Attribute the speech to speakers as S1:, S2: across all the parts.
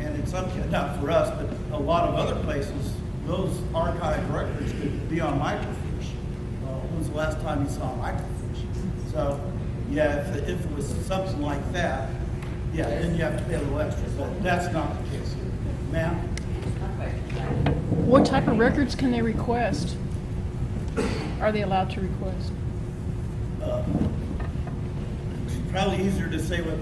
S1: and in some cases, not for us, but a lot of other places, those archived records could be on microfiche. When was the last time you saw a microfiche? So, yeah, if it was something like that, yeah, then you have to pay a little extra, but that's not the case here. Ma'am?
S2: What type of records can they request? Are they allowed to request?
S1: It's probably easier to say what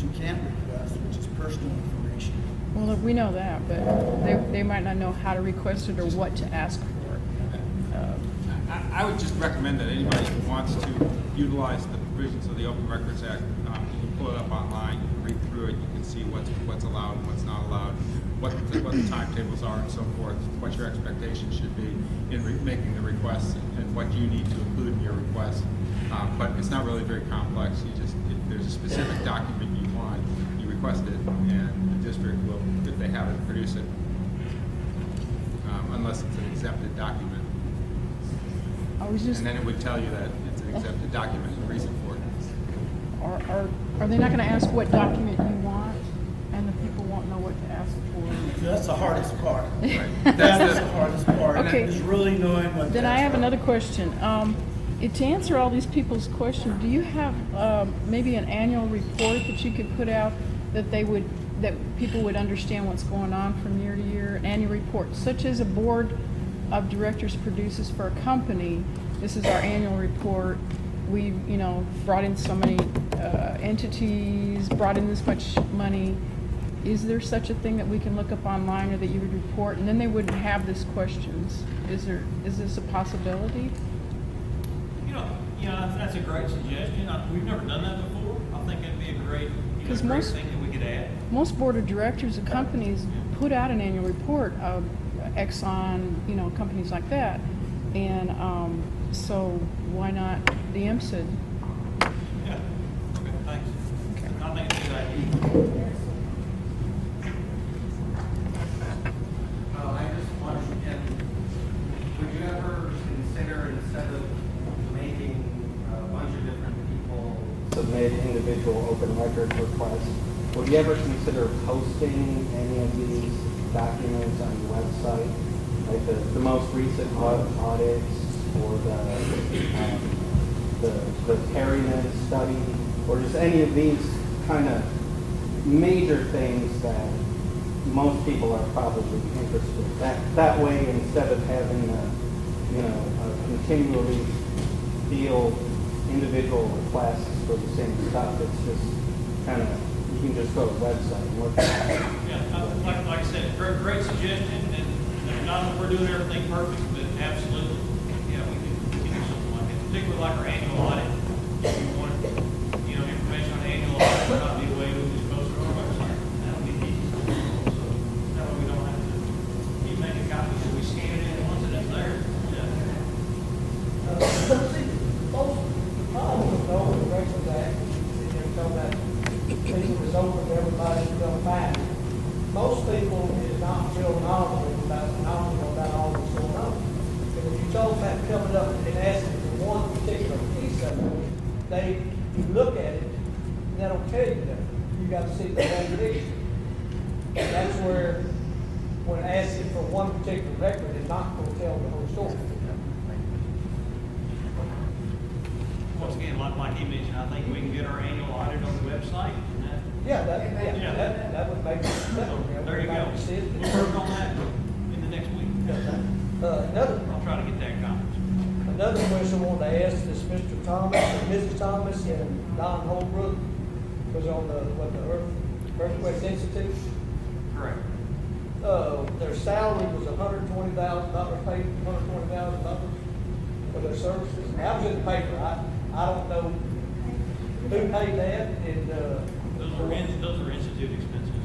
S1: you can't request, which is personal information.
S2: Well, we know that, but they might not know how to request it or what to ask for.
S3: I would just recommend that anybody who wants to utilize the provisions of the Open Records Act, you can pull it up online, you can read through it, you can see what's allowed and what's not allowed, what the timetables are and so forth, what your expectations should be in making the requests and what you need to include in your request. But it's not really very complex. You just, if there's a specific document you want, you request it, and the district will, if they have it, produce it, unless it's an exempted document. And then it would tell you that it's an accepted document and the reason for it.
S2: Are they not going to ask what document you want, and the people won't know what to ask for?
S1: That's the hardest part.
S3: Right.
S1: That's the hardest part.
S2: Okay.
S1: Is really knowing what.
S2: Then I have another question. To answer all these people's questions, do you have maybe an annual report that you could put out that people would understand what's going on from year to year? An annual report, such as a board of directors produces for a company. This is our annual report. We, brought in so many entities, brought in this much money. Is there such a thing that we can look up online or that you would report, and then they wouldn't have these questions? Is this a possibility?
S4: That's a great suggestion. We've never done that before. I think it'd be a great thing that we could add.
S2: Most board of directors of companies put out an annual report of Exxon, companies like that. And so why not the MSID?
S4: Yeah. Okay, thanks. Okay. I think it's a good idea.
S5: I just wondered, would you ever consider, instead of making a bunch of different people submit individual open records requests, would you ever consider posting any of these documents on your website, like the most recent audits or the Perryman study, or just any of these kind of major things that most people are probably interested in? That way, instead of having continually field individual requests for the same stuff, it's just kind of, you can just go to the website and look at it.
S4: Yeah, like I said, great suggestion, and not that we're doing everything perfect, but absolutely, we can do something like that, particularly like our annual audit. If you want, information on the annual audit, would not be a way we just post it on our website. That'll be easy. So that way we don't have to keep making copies, we scan it in once and it's there.
S6: Most problem with the Open Records Act is they're talking about people is open to everybody to go find. Most people is not real knowledgeable about all that's going on. And if you told them that coming up and asking for one particular piece of it, you look at it, and they don't tell you that. You got to see the whole picture. And that's where, when asking for one particular record, is not going to tell the whole story.
S4: Once again, like he mentioned, I think we can get our annual audit on the website.
S6: That would make sense.
S4: There you go. We'll work on that in the next week. I'll try to get that accomplished.
S6: Another question I wanted to ask is Mr. Thomas and Mrs. Thomas and Don Holbrook was on the Earthquake Institute.
S4: Correct.
S6: Their salary was $120,000, paid $120,000 for their services. That was in the paper. I don't know who paid that, and
S4: those are institute expenses.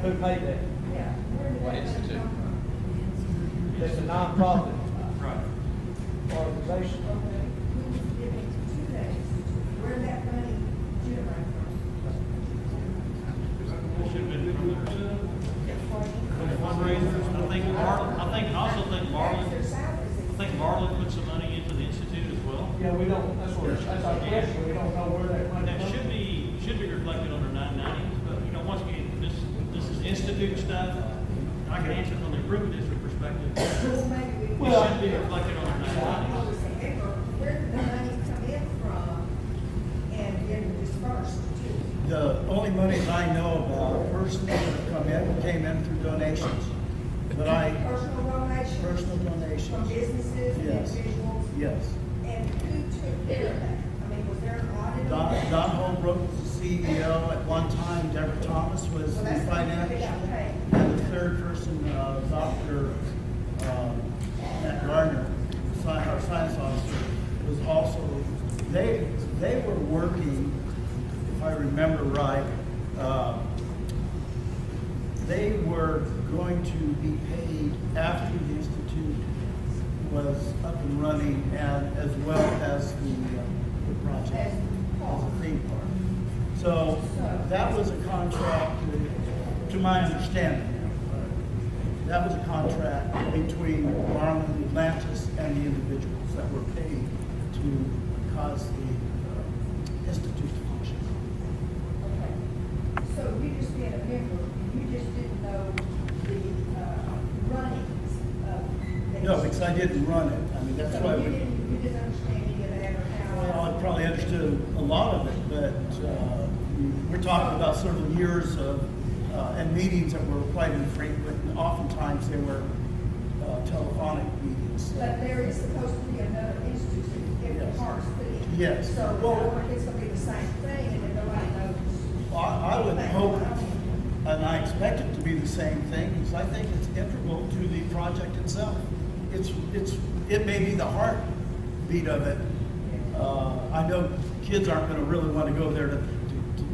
S6: who paid that.
S3: What institute?
S6: It's a non-profit
S4: Right.
S6: organization.
S7: Where that money generated
S4: It should have been from their fundraisers. I think Marlin put some money into the institute as well.
S6: Yeah, we don't. That's our question. We don't know where that money
S4: That
S6: comes
S4: should be reflected under 990. But once again, this is financials on the improvement district perspective,
S7: Well, maybe we.
S4: it
S1: Well,
S4: should be reflected on their
S7: I
S4: 990s.
S7: was saying, where did the money come in from and get dispersed to?
S1: The only monies I know about personally that came in through donations. But
S7: Personal donations?
S1: personal
S7: From
S1: donations.
S7: businesses,
S1: Yes.
S7: individuals?
S1: Yes.
S7: And who took care of that? I mean, was there an audit on that?
S1: Don Holbrook was the CEO at one time. Deborah Thomas was
S7: Well,
S1: the
S7: that's the people that
S1: finance.
S7: got paid.
S1: And the third person, Dr. Matt Gardner, our science officer, was also, they were working, if I remember right, they were going to be paid after the institute was up and running, and as well as the project,
S7: As
S1: as a theme park. So that was a contract, to my understanding. That was a contract between Marlin, Atlantis, and the individuals that were paid to cause the institute to function.
S7: Okay. So you just being a member, you just didn't know the runnings of things?
S1: No, because I didn't run it. I mean, that's why
S7: So you
S1: we.
S7: didn't understand any of that or how?
S1: Well, I probably understood a lot of it, but we're talking about several years of, and meetings that were quite infrequent, and oftentimes they were telephonic meetings.
S7: But there is supposed to be another institute if the
S1: Yes.
S7: park's put in.
S1: Yes.
S7: So I
S1: Well-
S7: don't think it's gonna be the same thing and then nobody knows.
S1: Well, I would hope, and I expect it to be the same thing, because I think it's integral to the project itself. It may be the heartbeat of it. I know kids aren't gonna really want to go there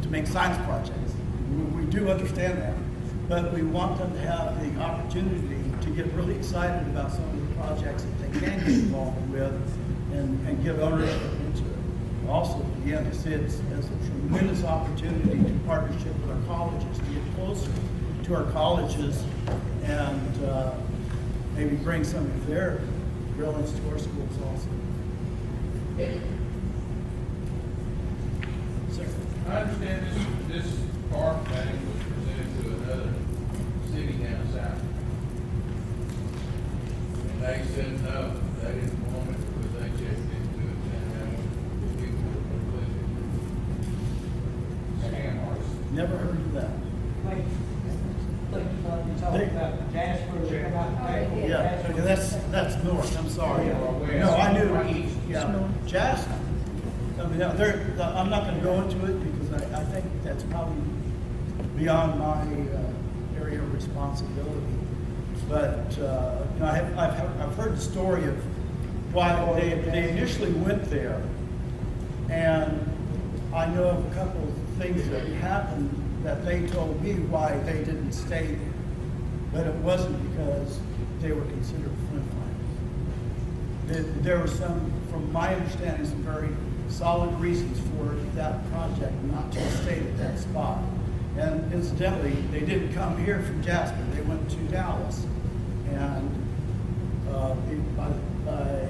S1: to make science projects. We do understand that, but we want them to have the opportunity to get really excited about some of the projects that they can get involved with and give ownership into it. Also, again, I see it as a tremendous opportunity to partnership with our colleges, to get closer to our colleges and maybe bring some of their brilliance to our schools also. Sir?
S8: I understand this park thing was presented to another city down south. And they said no, they didn't want it because they checked into it and the people were completely scam artists.
S1: Never heard of that.
S6: Like, you talking about Jasper, they come out and take.
S1: Yeah, okay, that's north, I'm sorry.
S8: Yeah.
S1: No, I knew,
S8: East.
S1: yeah, Jasper. I mean, I'm not gonna go into it because I think that's probably beyond my area of responsibility. But, you know, I've heard the story of why they initially went there. And I know of a couple of things that happened that they told me why they didn't stay there. But it wasn't because they were considered flim flammers. There were some, from my understanding, some very solid reasons for that project not to stay at that spot. And incidentally, they didn't come here from Jasper, they went to Dallas. And by the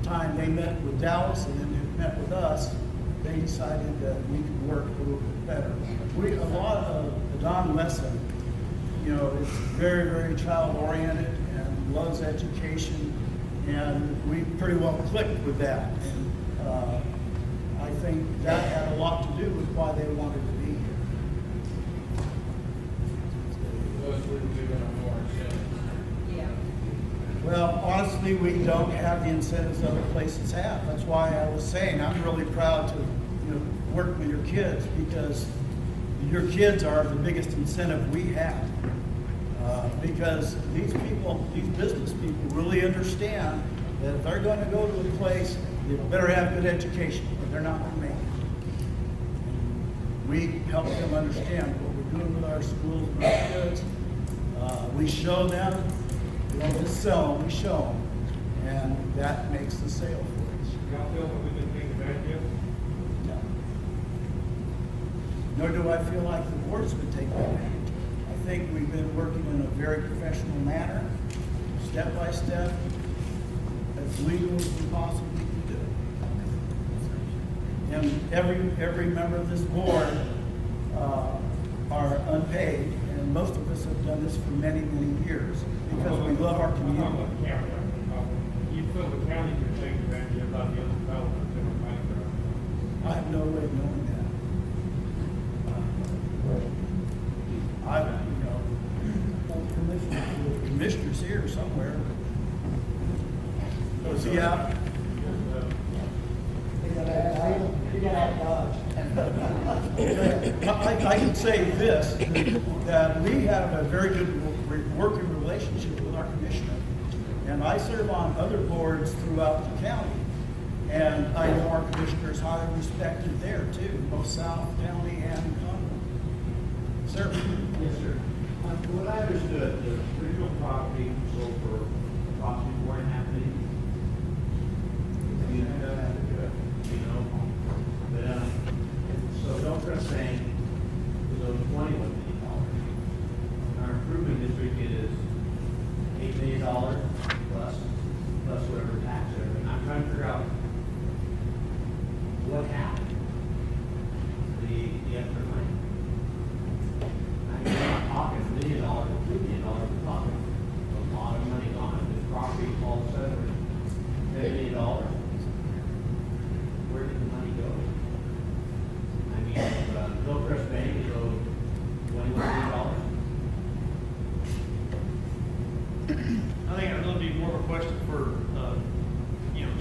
S1: time they met with Dallas and then they met with us, they decided that we could work a little bit better. A lot of Don Wesson, you know, is very, very child-oriented and loves education, and we pretty well clicked with that. And I think that had a lot to do with why they wanted to be here.
S8: Plus, we were given a more incentive.
S7: Yeah.
S1: Well, honestly, we don't have the incentives other places have. That's why I was saying I'm really proud to, you know, work with your kids, because your kids are the biggest incentive we have. Because these people, these business people really understand that if they're going to go to a place, they better have good education, or they're not going to make it. We help them understand what we're doing with our schools and our kids. We show them, we don't just sell them, we show them, and that makes the sale for us.
S6: Y'all feel that we've been taking advantage of?
S1: No. Nor do I feel like the board's been taking advantage. I think we've been working in a very professional manner, step by step, as legal as we possibly can do. And every member of this board are unpaid, and most of us have done this for many, many years because we love our community.
S9: You feel the county could take advantage about the other developers in the background?
S1: I have no way of knowing that. The commissioner's here somewhere. Was he out? I can say this, that we have a very good working relationship with our commissioner. And I serve on other boards throughout the county. And I know our commissioner is highly respected there too, both South County and Conroe. Sir?
S10: Yes, sir. From what I understood, the original property sold for approximately $4.5 million. You know, but, so Hillcrest Bank is owed $21 million. Our improvement district is $8 million plus whatever tax there. And I'm trying to figure out what happened, the extra money. I mean, we're not talking $1 million or $2 million, we're talking a lot of money gone. This property all of a sudden, $10 million. Where did the money go? I mean, Hillcrest Bank is owed $21 million.
S4: I think it would really be more of a question for,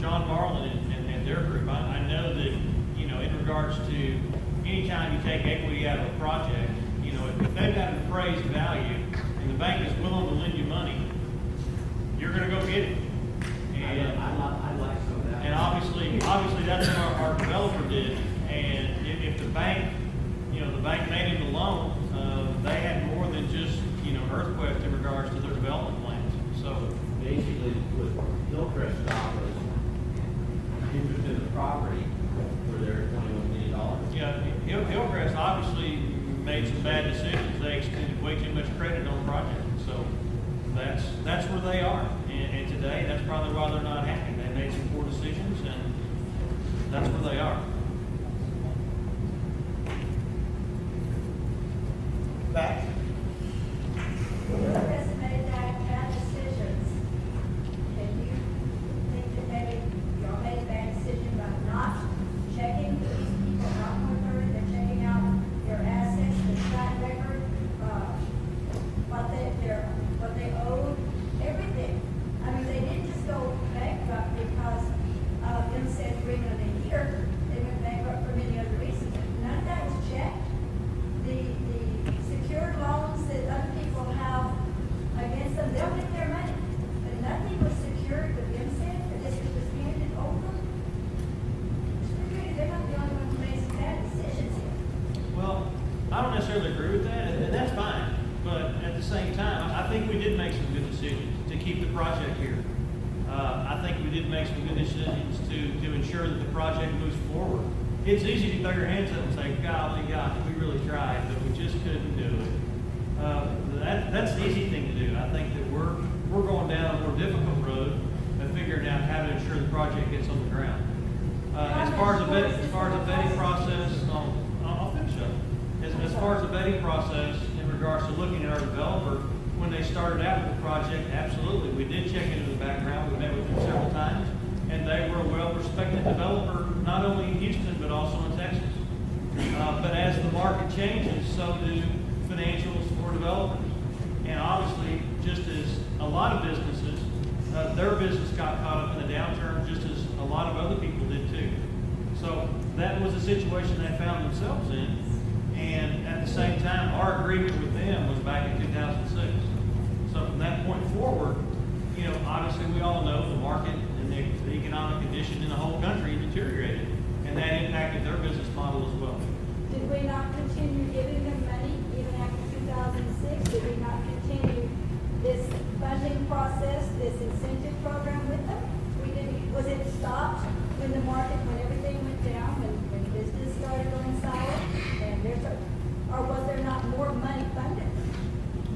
S4: John Marlin and their group. I know that, in regards to anytime you take equity out of a project, if they've got an appraised value and the bank is willing to lend you money, you're gonna go get it. And
S10: I'd like some of that.
S4: And obviously that's what our developer did. And if the bank, the bank made him a loan, they had more than just, earthquake in regards to their development plans. So
S10: Basically, what Hillcrest thought was interest in the property for their $21 million.
S4: yeah, Hillcrest obviously made some bad decisions. They extended way too much credit on the project. So that's where they are. And today, that's probably why they're not happy. They made some poor decisions, and that's where they are.
S1: Back?
S7: Whoever's made bad decisions, can you think that maybe y'all made a bad decision by not checking these people out more thoroughly, they're checking out their assets, their track record, what they owe, everything. I mean, they didn't just go bankrupt because them said bringing them in here. They went bankrupt for many other reasons. None of that was checked. The secured loans that other people have against them, they'll get their money. But nothing was secured with them said, the district was handed over. They're not the only ones who made some bad decisions here.
S4: Well, I don't necessarily agree with that, and that's fine. But at the same time, I think we did make some good decisions to keep the project here. I think we did make some good decisions to ensure that the project moves forward. It's easy to throw your hands up and say, golly gosh, we really tried, but we just couldn't do it. That's the easy thing to do. I think that we're going down a more difficult road of figuring out how to ensure the project gets on the ground. As far as the vetting process, I'll finish up. As far as the vetting process in regards to looking at our developer, when they started out with the project, absolutely, we did check into the background. We met with them several times, and they were a well-respected developer, not only in Houston, but also in Texas. But as the market changes, so do financials for developers. And obviously, just as a lot of businesses, their business got caught up in the downturn, just as a lot of other people did too. So that was a situation they found themselves in. And at the same time, our agreement with them was back in 2006. So from that point forward, obviously we all know the market and the economic condition in the whole country deteriorated. And that impacted their business model as well.
S7: Did we not continue giving them money even after 2006? Did we not continue this funding process, this incentive program with them? We didn't. Was it stopped when when everything went down, when business started going sour? Or was there not more money funded?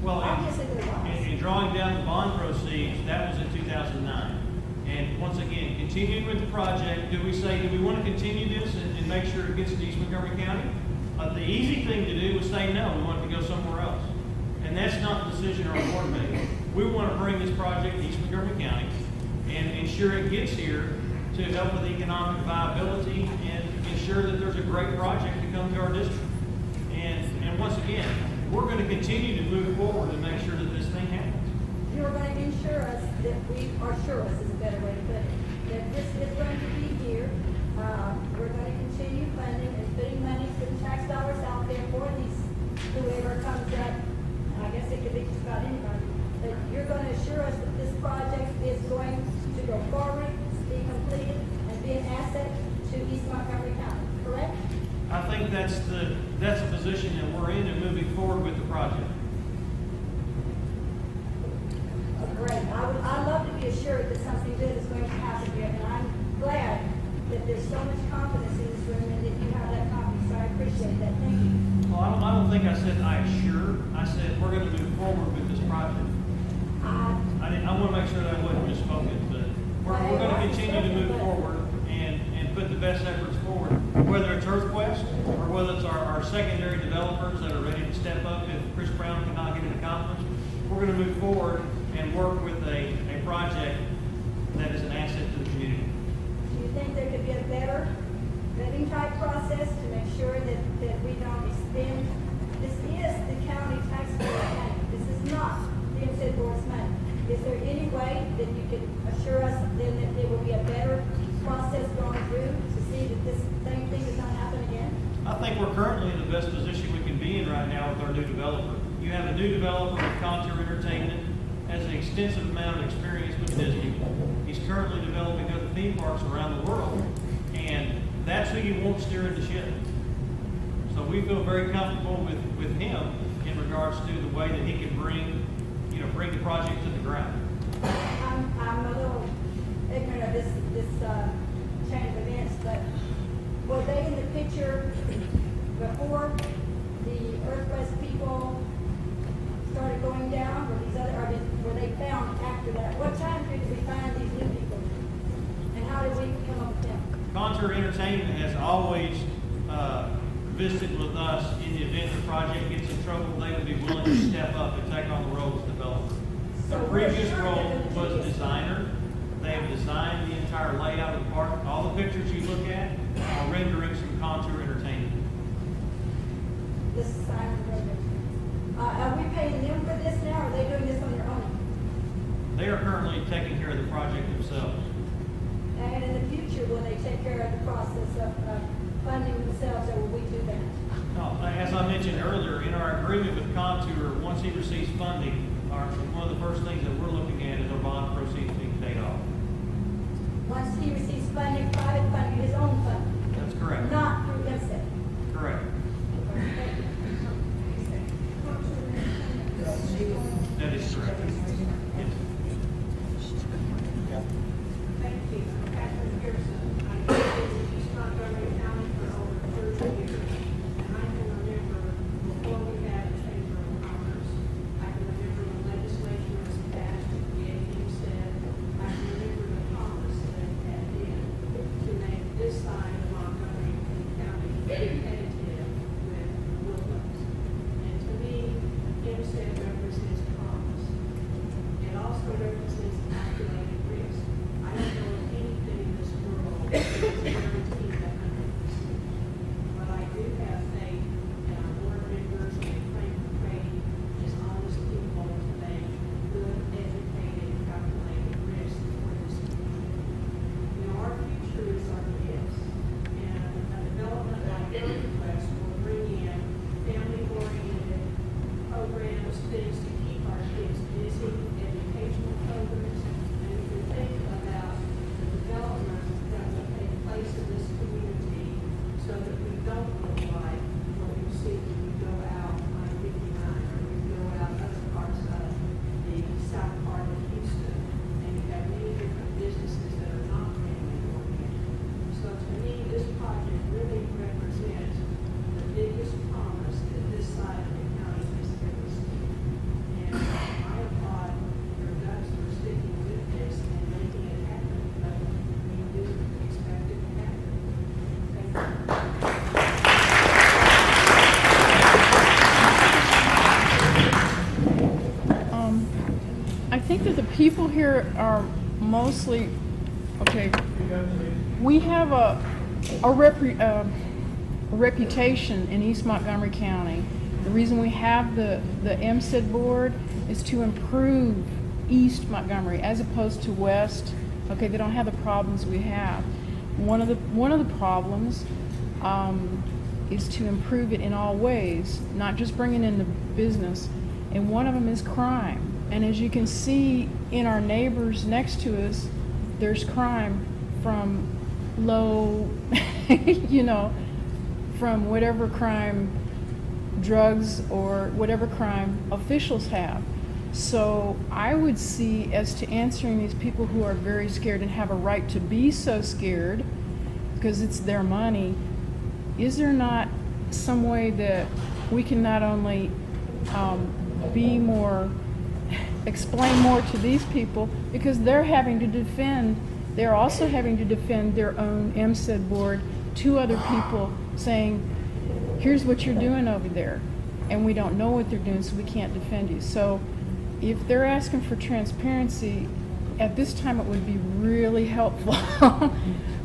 S4: Well,
S7: obviously there was.
S4: In drawing down the bond proceeds, that was in 2009. And once again, continuing with the project, do we want to continue this and make sure it gets to East Montgomery County? The easy thing to do was say no, we want it to go somewhere else. And that's not the decision our board made. We want to bring this project to East Montgomery County and ensure it gets here to help with economic viability and ensure that there's a great project to come to our district. And once again, we're going to continue to move forward and make sure that this thing happens.
S7: You're going to ensure us that sure us is a better way to put it, that this is going to be here. We're going to continue funding and putting money, putting tax dollars out there for these, whoever comes up. I guess it could be just about anybody. But you're going to assure us that this project is going to go forward, be completed, and be an asset to East Montgomery County, correct?
S4: I think that's the position that we're in and moving forward with the project.
S7: Great. I'd love to be assured that something good is going to happen here, and I'm glad that there's so much confidence in this room and that you have that confidence, so I appreciate that. Thank you.
S4: Well, I don't think I said I assure. I said we're going to move forward with this project. I want to make sure that I wasn't misspoken, but we're going to continue to move forward and put the best efforts forward, whether it's EarthQuest or whether it's our secondary developers that are ready to step up if Chris Brown cannot get it accomplished. We're going to move forward and work with a project that is an asset to the community.
S7: Do you think there could be a better vetting type process to make sure that we don't expend? This is the county taxpayer money. This is not the incentive board's money. Is there any way that you could assure us then that there will be a better process going through to see that this same thing does not happen again?
S4: I think we're currently in the best position we can be in right now with our new developer. You have a new developer with Contour Entertainment, has an extensive amount of experience with Disney. He's currently developing other theme parks around the world, and that's who you want steering the ship. So we feel very comfortable with him in regards to the way that he can bring the project to the ground.
S7: I'm a little ignorant of this chain of events, but were they in the picture before the EarthQuest people started going down, or were they found after that? What time period did we find these new people? And how did we come up with them?
S4: Contour Entertainment has always visited with us in the event the project gets in trouble. They would be willing to step up and take on the role as developer. Their previous role was designer. They have designed the entire layout of the park. All the pictures you look at are renderings from Contour Entertainment.
S7: This is Simon Brothers. Are we paying them for this now, or are they doing this on their own?
S4: They are currently taking care of the project themselves.
S7: And in the future, will they take care of the process of funding themselves, or will we do that?
S4: No, as I mentioned earlier, in our agreement with Contour, once he receives funding, one of the first things that we're looking at is our bond proceeds being paid off.
S7: Once he receives funding, private funding, his own funding,
S4: That's correct.
S7: not through IMSEC.
S4: Correct. That is correct. Yes.
S11: Thank you. Catherine Pearson. I've been in East Montgomery County for over 30 years. And I can remember before we had a Chamber of Commerce. I can remember when legislation was passed to create Hempstead. I can remember the promise that it had been to make this side of Montgomery County competitive with Woodlands. And to me, Hempstead represents promise. It also represents calculated risk. I don't know of anything in this world that is guaranteed 100%. But I do have faith in our board members and Frank McCray as honest people to make good, educated, calculated risk for this community. Our future is our gifts, and a development like EarthQuest will bring in family-oriented programs, things to keep our kids busy, educational programs, and if you think about the development that will take place in this community so that we don't look like what we see when we go out on 59 or we go out other parts of the south part of Houston, and you have many different businesses that are not family-oriented. So to me, this project really represents the biggest promise that this side of the county has ever seen. And I applaud your guts for sticking with this and making it happen, but we do expect it to happen. Thank you.
S2: people here are mostly, okay, we have a reputation in East Montgomery County. The reason we have the MSID board is to improve East Montgomery as opposed to West. Okay, they don't have the problems we have. One of the problems is to improve it in all ways, not just bringing in the business. And one of them is crime. And as you can see in our neighbors next to us, there's crime from low, you know, from whatever crime, drugs or whatever crime officials have. So I would see as to answering these people who are very scared and have a right to be so scared because it's their money, is there not some way that we can not only be more, explain more to these people, because they're having to defend, they're also having to defend their own MSID board to other people saying, here's what you're doing over there, and we don't know what they're doing, so we can't defend you. So if they're asking for transparency, at this time it would be really helpful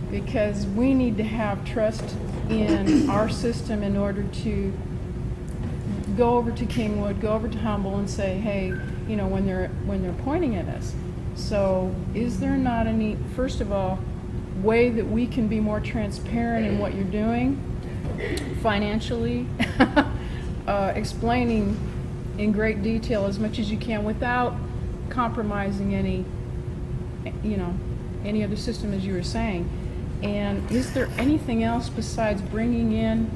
S2: because we need to have trust in our system in order to go over to Kingwood, go over to Humble and say, hey, you know, when they're pointing at us. So is there not any, first of all, way that we can be more transparent in what you're doing financially, explaining in great detail as much as you can without compromising any, you know, any other system, as you were saying. And is there anything else besides bringing in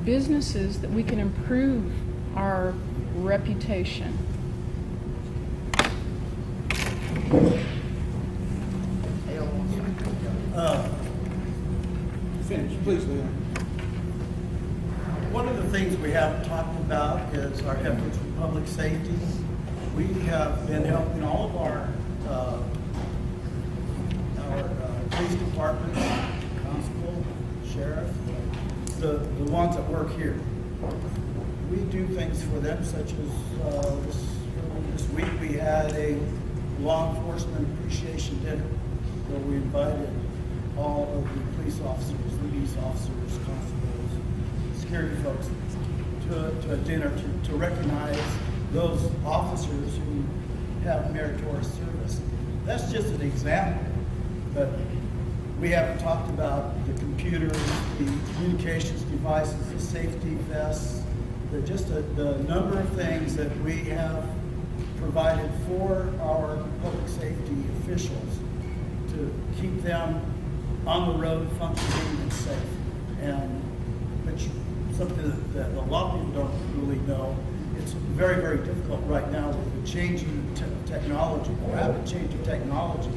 S2: businesses that we can improve our reputation?
S1: Finish, please, Leon. One of the things we haven't talked about is our efforts for public safety. We have been helping all of our police department, constable, sheriff, the ones that work here. We do things for them, such as this week we had a law enforcement appreciation dinner where we invited all of the police officers, police officers, constables, security folks to a dinner to recognize those officers who have meritorious service. That's just an example, but we haven't talked about the computers, the communications devices, the safety vests, the number of things that we have provided for our public safety officials to keep them on the road functioning and safe. And which something that a lot of people don't really know. It's very, very difficult right now with the changing technology, the rapid change of technology.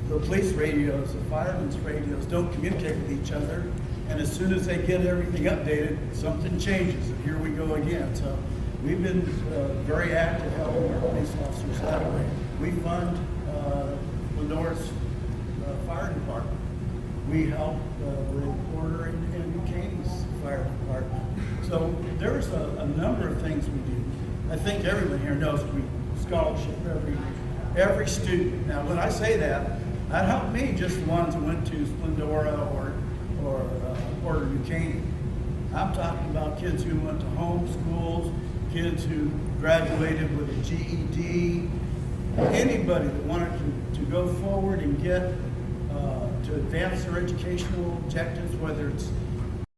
S1: The police radios, the firemen's radios don't communicate with each other, and as soon as they get everything updated, something changes, and here we go again. So we've been very active helping our police officers that way. We fund Lenore's fire department. We help with Porter and Katie's fire department. So there's a number of things we do. I think everyone here knows we scholarship every student. Now, when I say that helped me, just the ones who went to Splendora or Porter Buchanan. I'm talking about kids who went to home schools, kids who graduated with a GED, anybody that wanted to go forward and get to advance their educational objectives, whether it's